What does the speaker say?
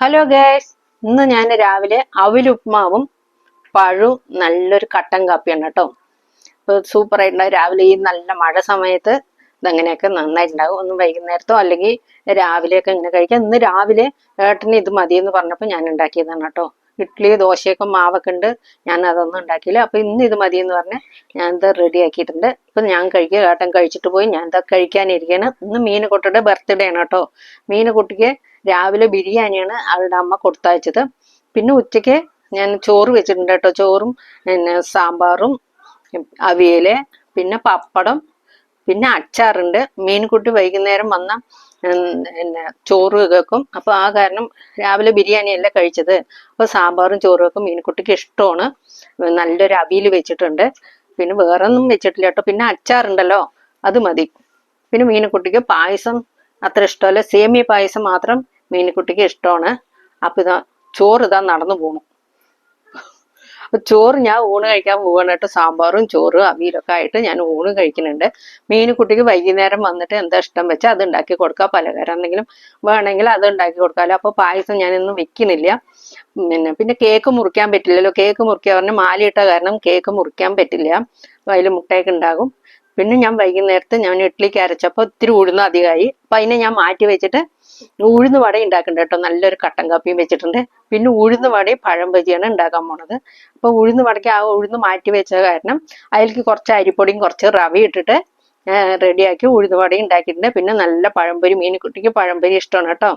Hello guys, ഇന്ന് ഞാൻ രാവിലെ അവലുപ്മാവും പഴവും നല്ലൊരു കട്ടൻ കാപ്പിയാണ് കേട്ടോ. ഇപ്പോൾ സൂപ്പറായിട്ടുണ്ടാവും. രാവിലെ ഈ നല്ല മഴ സമയത്ത് ഇതങ്ങനെയൊക്കെ നന്നായിട്ടുണ്ടാവും. ഒന്ന് വൈകുന്നേരത്തോ അല്ലെങ്കിൽ രാവിലെയൊക്കെ ഇങ്ങനെ കഴിക്കാം. ഇന്ന് രാവിലെ ഏട്ടന് ഇത് മതിയെന്ന് പറഞ്ഞപ്പോൾ ഞാൻ ഉണ്ടാക്കിയതാണ് കേട്ടോ. ഇഡ്ഡലി ദോശയൊക്കെ മാവൊക്കെ ഉണ്ട്, ഞാൻ അതൊന്നും ഉണ്ടാക്കിയില്ല. അപ്പൊ ഇന്ന് ഇത് മതിയെന്ന് പറഞ്ഞ് ഞാൻ ഇത് റെഡി ആക്കിയിട്ടുണ്ട്. ഇപ്പൊ ഞാൻ കഴിക്കുക, ഏട്ടൻ കഴിച്ചിട്ട് പോയി, ഞാൻ ഇതാ കഴിക്കാനിരിക്കുകയാണ്. ഇന്ന് മീനുകുട്ടിയുടെ ബർത്ത്ഡേ ആണ് കേട്ടോ. മീനുകുട്ടിക്ക് രാവിലെ ബിരിയാണിയാണ് അവളുടെ അമ്മ കൊടുത്തയച്ചത്. പിന്നെ ഉച്ചയ്ക്ക് ഞാൻ ചോറ് വെച്ചിട്ടുണ്ട് കേട്ടോ. ചോറും പിന്നെ സാമ്പാറും അവിയല്, പിന്നെ പപ്പടം, പിന്നെ അച്ചാറുണ്ട്. മീൻകുട്ടി വൈകുന്നേരം വന്ന പിന്നെ ചോറ് വെക്കും. അപ്പൊ ആ കാരണം രാവിലെ ബിരിയാണിയല്ല കഴിച്ചത്. അപ്പൊ സാമ്പാറും ചോറും വെക്കും. മീൻകുട്ടിക്ക് ഇഷ്ടമാണ്. നല്ലൊരു അവിയൽ വെച്ചിട്ടുണ്ട്. പിന്നെ വേറെ ഒന്നും വെച്ചിട്ടില്ല കേട്ടോ. പിന്നെ അച്ചാറുണ്ടല്ലോ, അത് മതി. പിന്നെ മീനുകുട്ടിക്ക് പായസം അത്ര ഇഷ്ടമല്ല, സേമിയ പായസം മാത്രം മീനുകുട്ടിക്ക് ഇഷ്ടമാണ്. അപ്പൊ ഇതാ ചോറ് ഇതാ നടന്നു പോണു. അപ്പൊ ചോറ് ഞാൻ ഊണ് കഴിക്കാൻ പോവാണ് കേട്ടോ. സാമ്പാറും ചോറും അവിയലൊക്കെ ആയിട്ട് ഞാൻ ഊണ് കഴിക്കുന്നുണ്ട്. മീനുകുട്ടിക്ക് വൈകുന്നേരം വന്നിട്ട് എന്താ ഇഷ്ടം വെച്ചാൽ അത് ഉണ്ടാക്കി കൊടുക്കുക. പലഹാരം എന്തെങ്കിലും വേണമെങ്കിൽ അത് ഉണ്ടാക്കി കൊടുക്കാമല്ലോ. അപ്പൊ പായസം ഞാനൊന്നും വെക്കുന്നില്ല. പിന്നെ കേക്ക് മുറിക്കാൻ പറ്റില്ലല്ലോ. കേക്ക് മുറിക്കാൻ പറഞ്ഞാൽ മാലയിട്ട കാരണം കേക്ക് മുറിക്കാൻ പറ്റില്ല. അതിൽ മുട്ടയൊക്കെ ഉണ്ടാകും. പിന്നെ ഞാൻ വൈകുന്നേരത്ത് ഞാൻ ഇഡ്ഡലിക്ക് അരച്ചപ്പോൾ ഇത്തിരി ഉഴുന്ന് അധികമായി. അപ്പൊ അതിനെ ഞാൻ മാറ്റി വെച്ചിട്ട് ഉഴുന്ന് വട ഉണ്ടാക്കുന്നുണ്ട് കേട്ടോ. നല്ലൊരു കട്ടൻ കാപ്പിയും വെച്ചിട്ടുണ്ട്. പിന്നെ ഉഴുന്ന് വടയും പഴം ബജിയാണ് ഉണ്ടാക്കാൻ പോണത്. അപ്പൊ ഉഴുന്ന് വടയ്ക്ക് ആ ഉഴുന്ന് മാറ്റി വെച്ച കാരണം അതിലേക്ക് കുറച്ച് അരിപ്പൊടിയും കുറച്ച് റവ ഇട്ടിട്ട് റെഡിയാക്കി ഉഴുന്ന് വടയും ഉണ്ടാക്കിയിട്ടുണ്ട്. പിന്നെ നല്ല പഴംപൊരി, മീനുകുട്ടിക്ക് പഴംപൊരി ഇഷ്ടമാണ് കേട്ടോ.